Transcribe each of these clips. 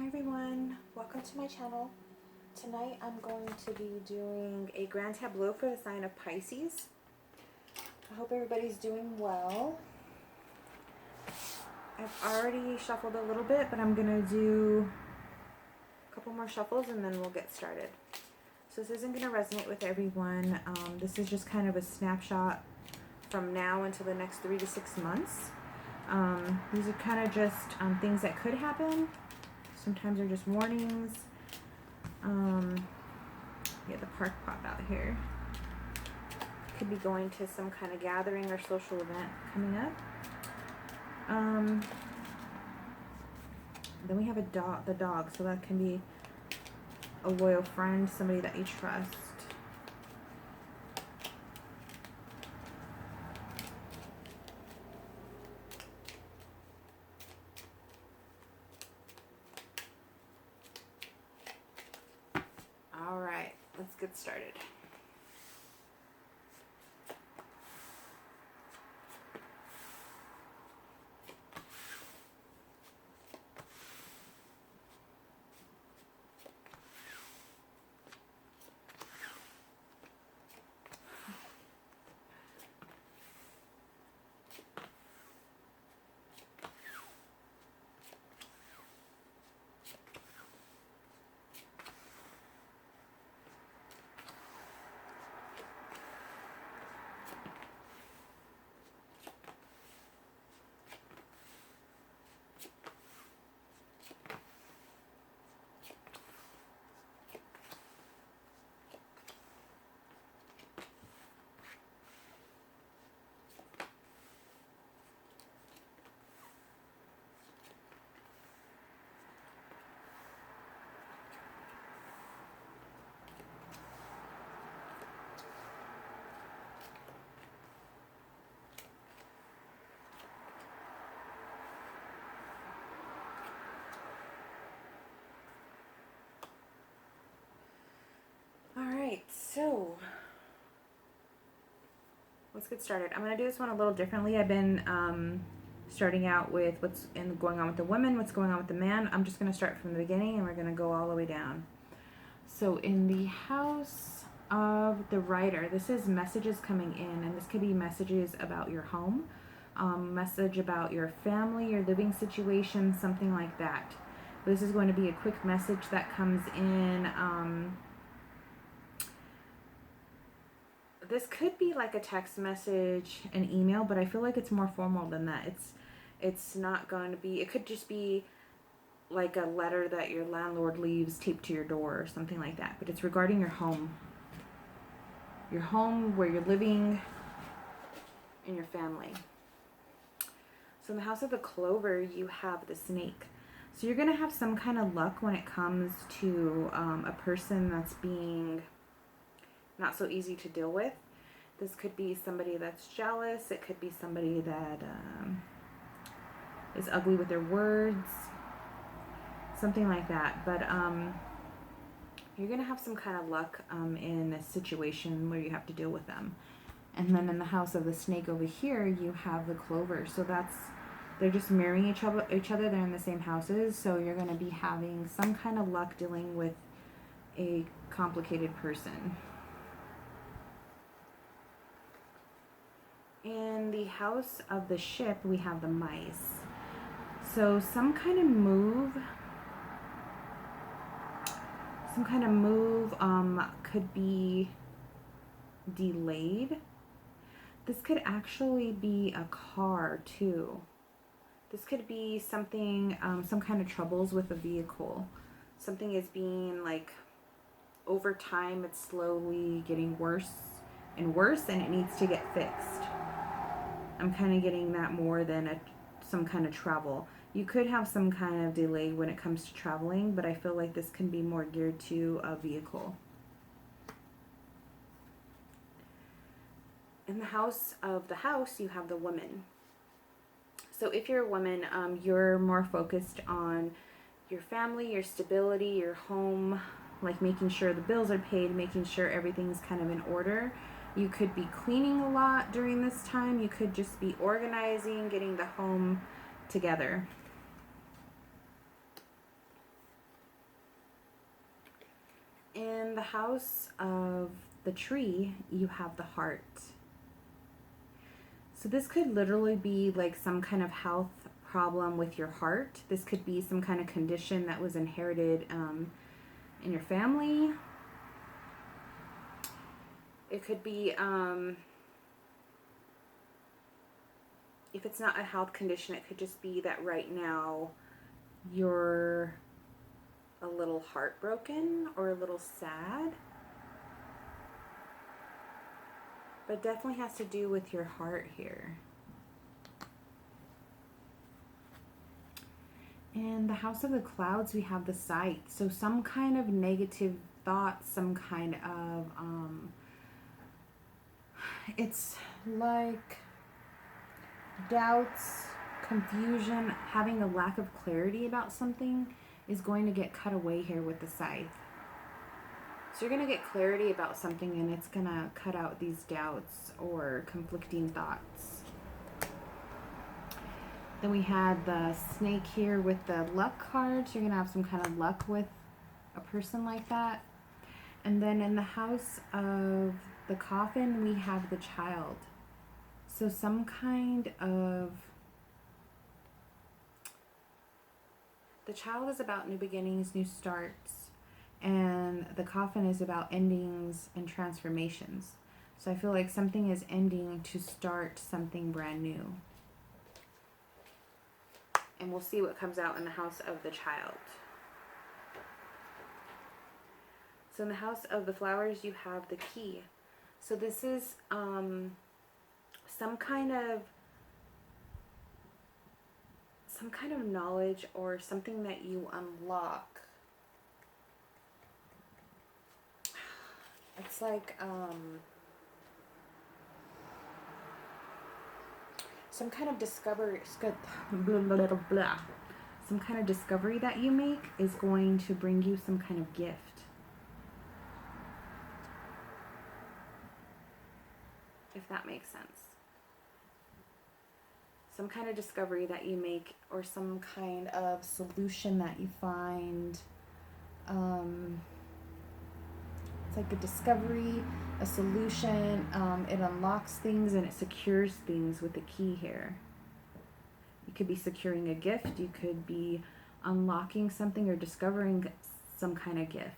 Hi everyone, welcome to my channel. Tonight I'm going to be doing a grand tableau for the sign of Pisces. I hope everybody's doing well. I've already shuffled a little bit, but I'm going to do a couple more shuffles and then we'll get started. So this isn't going to resonate with everyone. This is just kind of a snapshot from now until the next 3 to 6 months. These are kind of just things that could happen. Sometimes they're just warnings. Yeah, the park pop out here. Could be going to some kind of gathering or social event coming up. Then we have the dog, so that can be a loyal friend, somebody that you trust. All right, let's get started. Alright, so let's get started. I'm going to do this one a little differently. I've been starting out with what's going on with the woman, what's going on with the man. I'm just going to start from the beginning and we're going to go all the way down. So in the house of the writer, this is messages coming in, and this could be messages about your home, message about your family, your living situation, something like that. This is going to be a quick message that comes in. This could be like a text message, an email, but I feel like it's more formal than that. It's not going to be, it could just be like a letter that your landlord leaves taped to your door or something like that. But it's regarding your home. Your home, where you're living, and your family. So in the house of the clover, you have the snake. So you're going to have some kind of luck when it comes to a person that's being not so easy to deal with. This could be somebody that's jealous. It could be somebody that is ugly with their words. Something like that. But you're going to have some kind of luck in a situation where you have to deal with them. And then in the house of the snake over here, you have the clover. So they're just mirroring each other. They're in the same houses. So you're going to be having some kind of luck dealing with a complicated person. In the house of the ship, we have the mice. So some kind of move could be delayed. This could actually be a car too. This could be something, some kind of troubles with a vehicle. Something is being like, over time it's slowly getting worse and worse and it needs to get fixed. I'm kind of getting that more than some kind of travel. You could have some kind of delay when it comes to traveling, but I feel like this can be more geared to a vehicle. In the house of the house, you have the woman. So if you're a woman, you're more focused on your family, your stability, your home, like making sure the bills are paid, making sure everything's kind of in order. You could be cleaning a lot during this time. You could just be organizing, getting the home together. In the house of the tree, you have the heart. So this could literally be like some kind of health problem with your heart. This could be some kind of condition that was inherited in your family. It could be, if it's not a health condition, it could just be that right now you're a little heartbroken or a little sad. But definitely has to do with your heart here. In the house of the clouds, we have the sight. So some kind of negative thoughts, some kind of, it's like doubts, confusion, having a lack of clarity about something is going to get cut away here with the scythe. So you're going to get clarity about something, and it's going to cut out these doubts or conflicting thoughts. Then we had the snake here with the luck cards. You're going to have some kind of luck with a person like that. And then in the house of the coffin, we have the child. So some kind of... The child is about new beginnings, new starts. And the coffin is about endings and transformations. So I feel like something is ending to start something brand new. And we'll see what comes out in the house of the child. So in the house of the flowers, you have the key. So this is some kind of knowledge or something that you unlock. It's like some kind of discovery, some kind of discovery that you make is going to bring you some kind of gift. If that makes sense. Some kind of discovery that you make or some kind of solution that you find. It's like a discovery, a solution. It unlocks things and it secures things with the key here. You could be securing a gift. You could be unlocking something or discovering some kind of gift.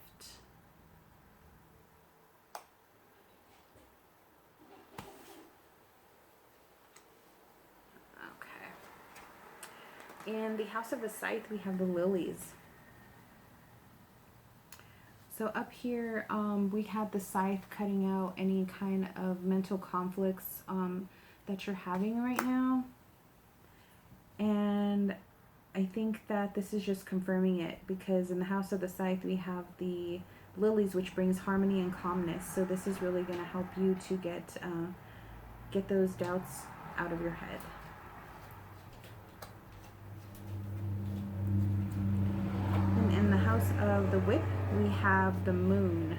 Okay. In the house of the scythe, we have the lilies. So up here, we had the scythe cutting out any kind of mental conflicts that you're having right now. And I think that this is just confirming it, because in the house of the scythe, we have the lilies, which brings harmony and calmness. So this is really going to help you to get those doubts out of your head. And in the house of the whip, we have the moon.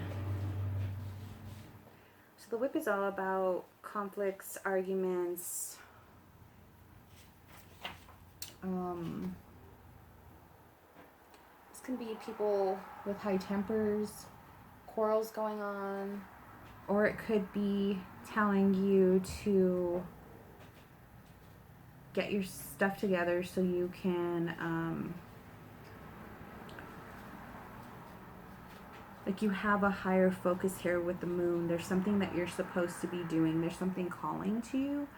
So the whip is all about conflicts, arguments, this can be people with high tempers, quarrels going on, or it could be telling you to get your stuff together so you can like you have a higher focus here with the moon. There's something that you're supposed to be doing. There's something calling to you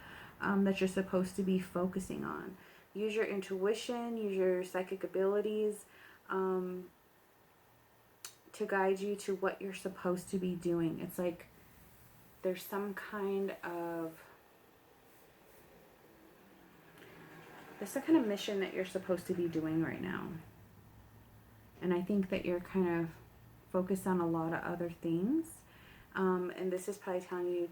that you're supposed to be focusing on. Use your intuition, use your psychic abilities to guide you to what you're supposed to be doing. It's like there's some kind of mission that you're supposed to be doing right now. And I think that you're kind of focused on a lot of other things. And this is probably telling you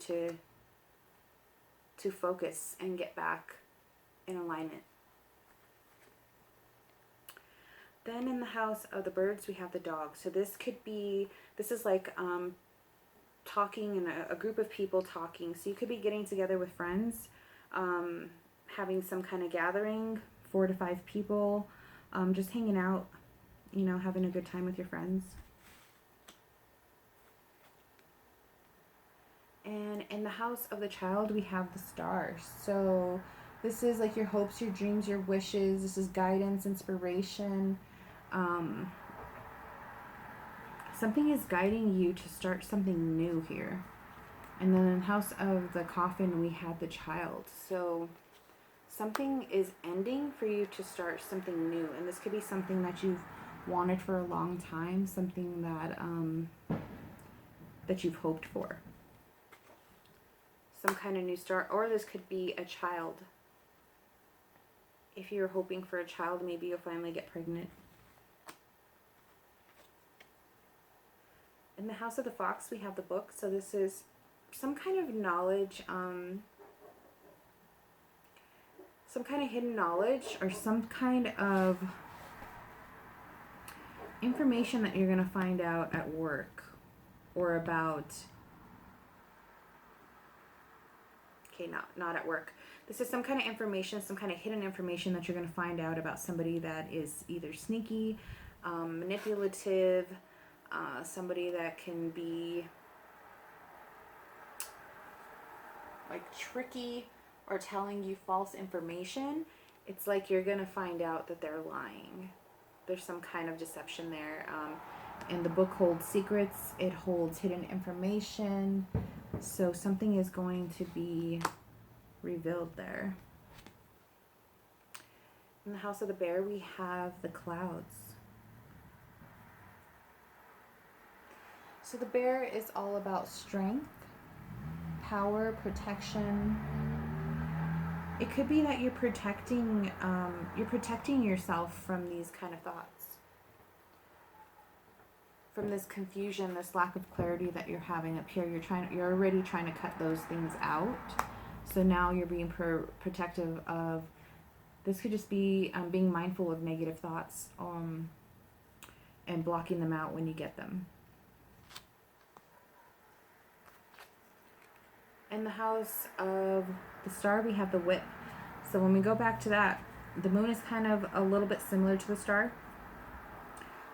to focus and get back in alignment. Then in the house of the birds, we have the dog. So this is like talking in a group of people talking. So you could be getting together with friends, having some kind of gathering, 4 to 5 people, just hanging out, having a good time with your friends. And in the house of the child, we have the stars. So this is like your hopes, your dreams, your wishes. This is guidance, inspiration. Something is guiding you to start something new here. And then in house of the coffin, we have the child. So something is ending for you to start something new. And this could be something that you've wanted for a long time, something that that you've hoped for. Some kind of new start, or this could be a child. If you're hoping for a child, maybe you'll finally get pregnant. In the house of the fox, we have the book. So this is some kind of knowledge, some kind of hidden knowledge, or some kind of information that you're going to find out at work, or about, okay, not at work. This is some kind of information, some kind of hidden information that you're going to find out about somebody that is either sneaky, manipulative, somebody that can be like tricky or telling you false information. It's like you're going to find out that they're lying. There's some kind of deception there. And the book holds secrets. It holds hidden information. So something is going to be revealed there. In the house of the bear, we have the clouds. So the bear is all about strength, power, protection. It could be that you're protecting yourself from these kind of thoughts, from this confusion, this lack of clarity that you're having up here. You're already trying to cut those things out. So now you're being protective of. This could just be being mindful of negative thoughts, and blocking them out when you get them. In the house of the star, we have the whip. So when we go back to that, the moon is kind of a little bit similar to the star.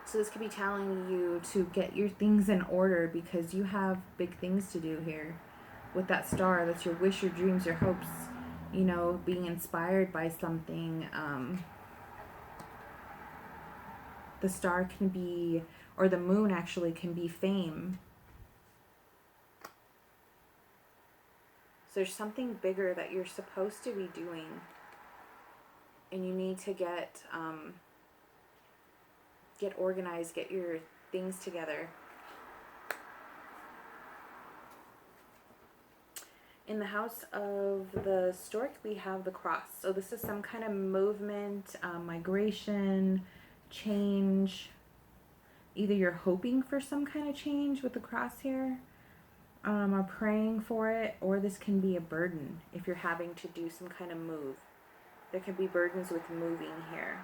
So this could be telling you to get your things in order, because you have big things to do here. With that star, that's your wish, your dreams, your hopes, you know, being inspired by something. The star can be, or the moon actually can be fame. So there's something bigger that you're supposed to be doing, and you need to get organized, get your things together. In the house of the stork, we have the cross. So this is some kind of movement, migration, change. Either you're hoping for some kind of change with the cross here, or praying for it, or this can be a burden if you're having to do some kind of move. There can be burdens with moving here.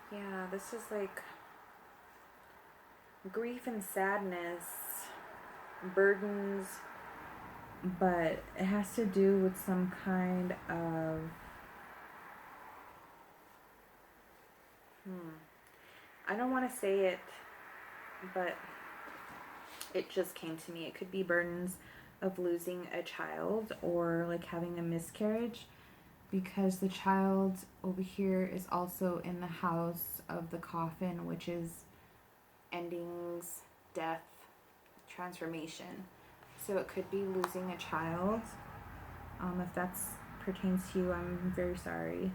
Yeah, this is like grief and sadness, burdens, but it has to do with some kind of I don't want to say it, but it just came to me. It could be burdens of losing a child, or like having a miscarriage, because the child over here is also in the house of the coffin, which is endings, death, transformation. So it could be losing a child. If that pertains to you, I'm very sorry.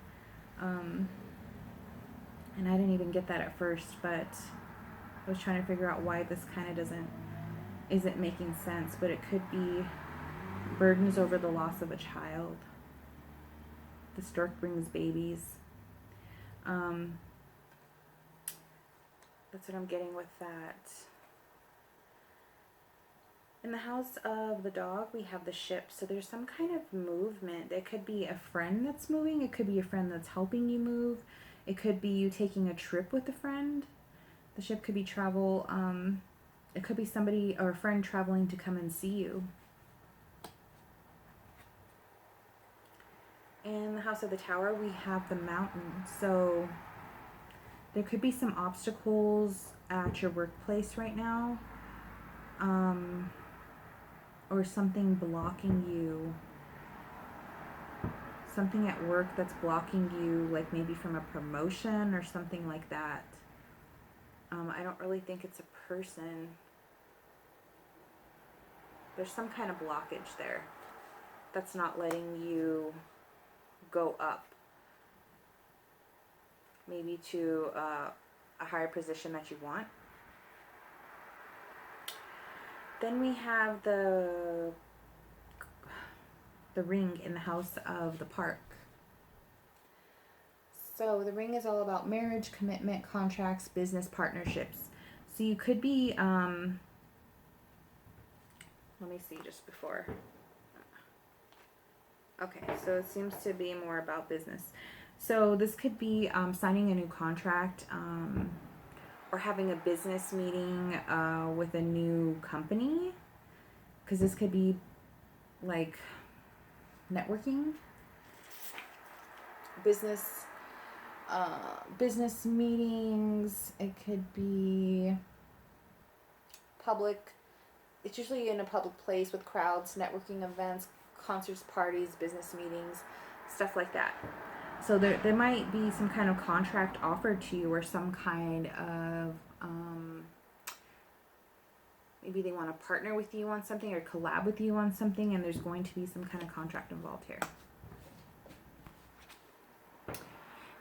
And I didn't even get that at first, but I was trying to figure out why this kind of isn't making sense. But it could be burdens over the loss of a child. The stork brings babies. That's what I'm getting with that. In the house of the dog, we have the ship. So there's some kind of movement. It could be a friend that's moving. It could be a friend that's helping you move. It could be you taking a trip with a friend. The ship could be travel. It could be somebody or a friend traveling to come and see you. In the House of the Tower, we have the mountain. So there could be some obstacles at your workplace right now. Or something blocking you. Something at work that's blocking you, like maybe from a promotion or something like that. I don't really think it's a person. There's some kind of blockage there that's not letting you go up. Maybe to a higher position that you want. Then we have the ring in the House of the Park. So the ring is all about marriage, commitment, contracts, business partnerships. So you could be, let me see just before. Okay, so it seems to be more about business. So this could be signing a new contract, or having a business meeting with a new company. Because this could be like networking, business meetings. It could be public. It's usually in a public place with crowds, networking events, concerts, parties, business meetings, stuff like that. So there might be some kind of contract offered to you, or some kind of maybe they want to partner with you on something or collab with you on something, and there's going to be some kind of contract involved here.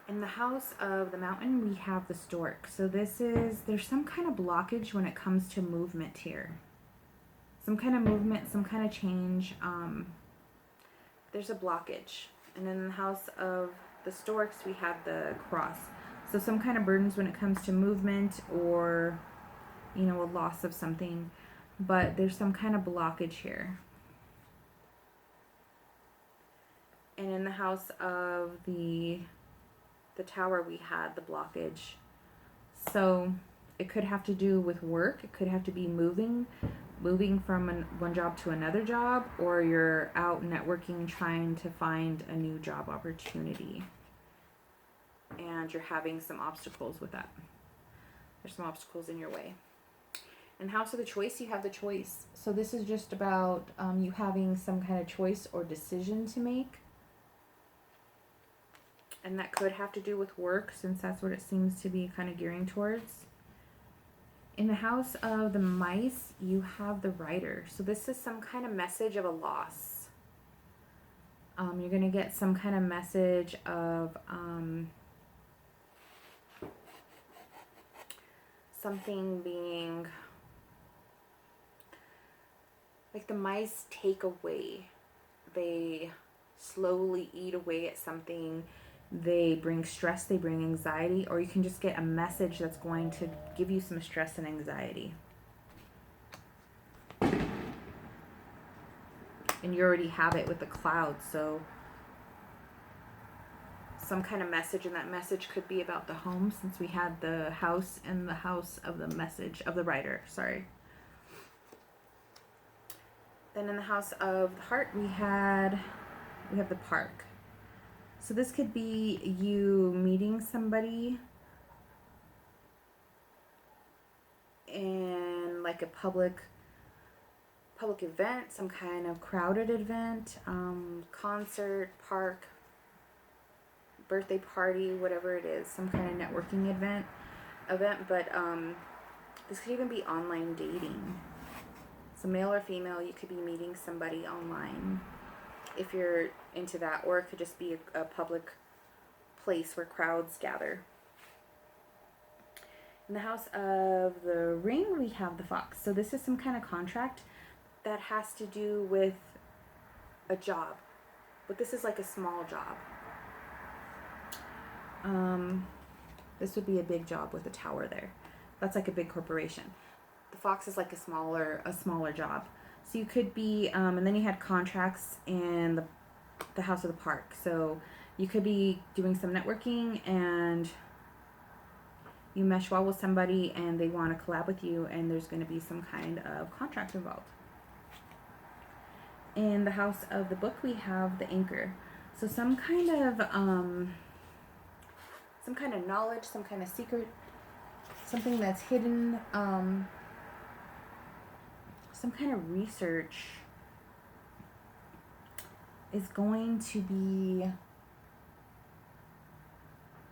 In the House of the Mountain, we have the Stork. So there's some kind of blockage when it comes to movement here. Some kind of movement, some kind of change. There's a blockage. And in the House of the Storks, we have the Cross. So some kind of burdens when it comes to movement, or a loss of something, but there's some kind of blockage here. And in the House of the Tower, we had the blockage. So it could have to do with work. It could have to be moving from one job to another job, or you're out networking trying to find a new job opportunity, and you're having some obstacles with that. There's some obstacles in your way. In House of the Choice, you have the Choice. So this is just about you having some kind of choice or decision to make. And that could have to do with work, since that's what it seems to be kind of gearing towards. In the House of the Mice, you have the Rider. So this is some kind of message of a loss. You're going to get some kind of message of something being like the mice take away. They slowly eat away at something. They bring stress, they bring anxiety, or you can just get a message that's going to give you some stress and anxiety. And you already have it with the clouds, so some kind of message, and that message could be about the home, since we had the house and the House of the message of the Rider, sorry. Then in the House of the Heart, we have the Park. So this could be you meeting somebody in like a public event, some kind of crowded event, concert, park, birthday party, whatever it is, some kind of networking event. But this could even be online dating. So male or female, you could be meeting somebody online if you're into that, or it could just be a public place where crowds gather. In the House of the Ring, we have the Fox. So this is some kind of contract that has to do with a job, but this is like a small job. This would be a big job with a tower there. That's like a big corporation. The Fox is like a smaller job. So you could be, and then you had contracts in the House of the Park. So You could be doing some networking and you mesh well with somebody and they want to collab with you, and there's going to be some kind of contract involved. In the house of the book, we have the Anchor. So some kind of knowledge, some kind of secret, something that's hidden, some kind of research is going to be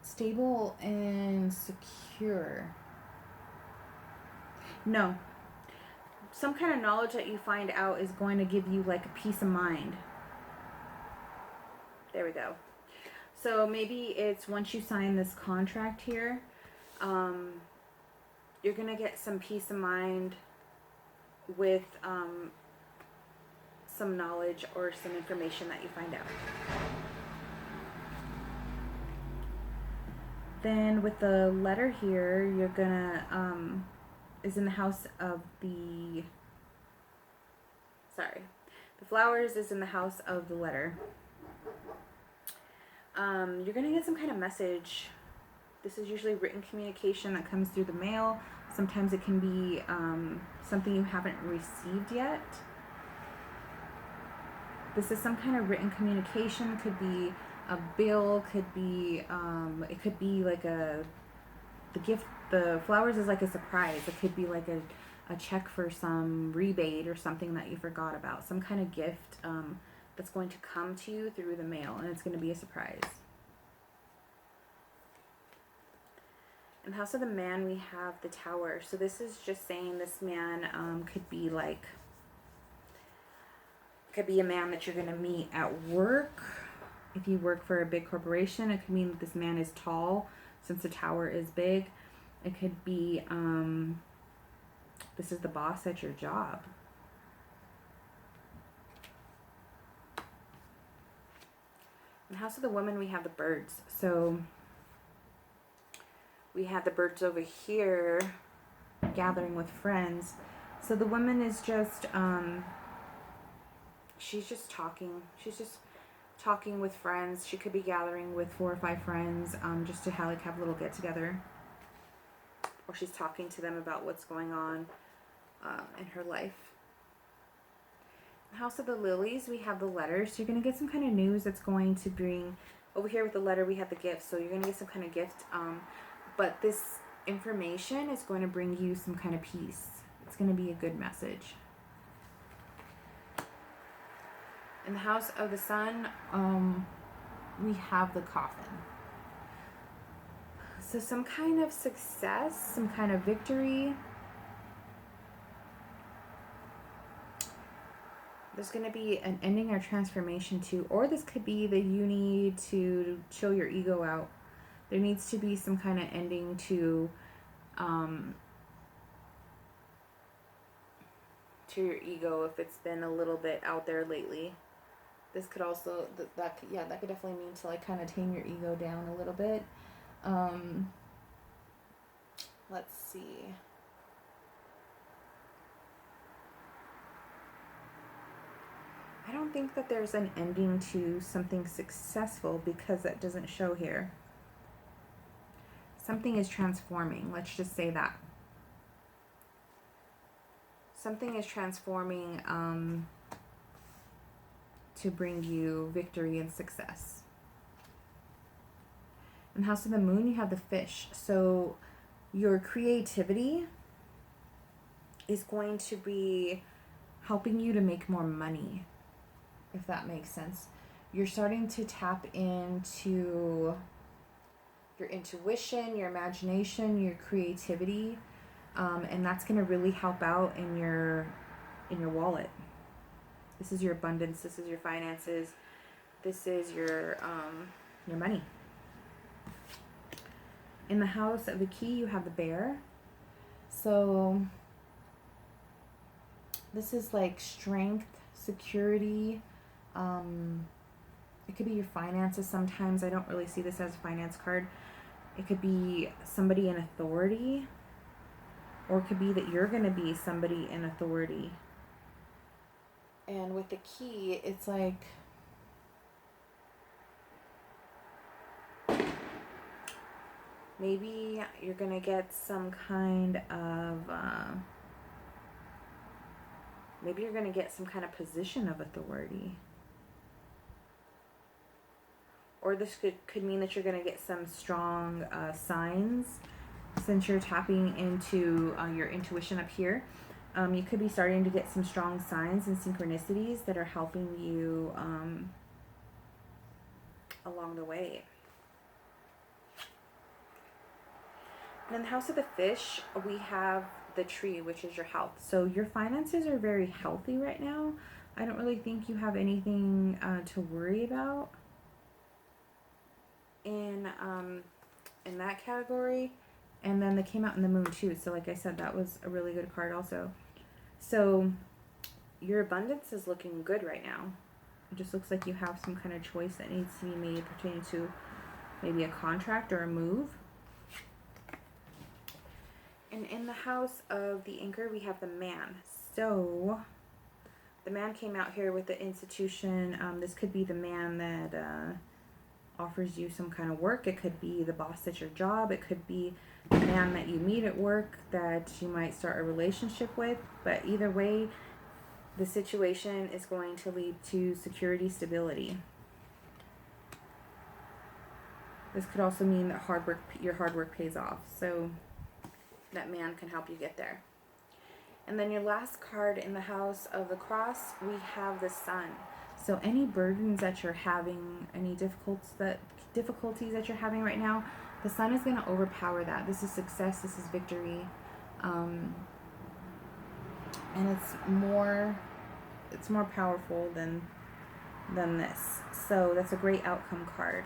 stable and secure. No. Some kind of knowledge that you find out is going to give you like a peace of mind. There we go. So maybe it's once you sign this contract here, you're going to get some peace of mind with some knowledge or some information that you find out. Then with the letter here, you're gonna is in the house of the flowers is in the house of the letter. You're gonna get some kind of message. This is usually written communication that comes through the mail. Sometimes it can be something you haven't received yet. This is some kind of written communication. Could be a bill, could be it could be like the gift. The flowers is like a surprise. It could be like a check for some rebate or something that you forgot about. Some kind of gift that's going to come to you through the mail, and it's going to be a surprise. In the house of the man, we have the Tower. So this is just saying this man could be a man that you're going to meet at work. If you work for a big corporation, it could mean that this man is tall, since the Tower is big. It could be this is the boss at your job. In the house of the woman, we have the birds. So we have the birds over here gathering with friends. So the woman is just she's just talking. She's just talking with friends. She could be gathering with 4 or 5 friends just to have a little get together. Or she's talking to them about what's going on in her life. In the house of the lilies, we have the letters. So you're going to get some kind of news that's going to bring... Over here with the letter, we have the gift. So you're going to get some kind of gift. But this information is going to bring you some kind of peace. It's going to be a good message. In the house of the sun, we have the coffin. So some kind of success, some kind of victory. There's going to be an ending or transformation too. Or this could be that you need to chill your ego out. There needs to be some kind of ending to your ego if it's been a little bit out there lately. This could also, that could definitely mean to like kind of tame your ego down a little bit. Let's see. I don't think that there's an ending to something successful because that doesn't show here. Something is transforming. Let's just say that. Something is transforming to bring you victory and success. In the house of the moon, you have the fish. So your creativity is going to be helping you to make more money, if that makes sense. You're starting to tap into your intuition, your imagination, your creativity, and that's going to really help out in your wallet. This is your abundance. This is your finances. This is your money. In the house of the key, you have the bear. So this is like strength, security. It could be your finances sometimes. I don't really see this as a finance card. It could be somebody in authority. Or it could be that you're going to be somebody in authority. And with the key, it's like Maybe you're going to get some kind of, maybe you're going to get some kind of position of authority. Or this could mean that you're going to get some strong signs since you're tapping into your intuition up here. You could be starting to get some strong signs and synchronicities that are helping you along the way. And in the house of the fish, we have the tree, which is your health. So your finances are very healthy right now. I don't really think you have anything to worry about in that category. And then they came out in the moon too. So like I said, that was a really good card also. So your abundance is looking good right now. It just looks like you have some kind of choice that needs to be made pertaining to maybe a contract or a move. And in the house of the anchor, we have the man. So the man came out here with the institution. This could be the man that offers you some kind of work. It could be the boss at your job. It could be the man that you meet at work that you might start a relationship with. But either way, the situation is going to lead to security, stability. This could also mean that your hard work pays off. So that man can help you get there. And then your last card in the house of the cross, we have the sun. So any burdens that you're having, any difficulties that you're having right now, the sun is going to overpower that. This is success. This is victory. And it's more powerful than this. So that's a great outcome card.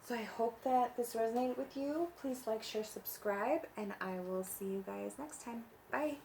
So I hope that this resonated with you. Please like, share, subscribe, and I will see you guys next time. Bye.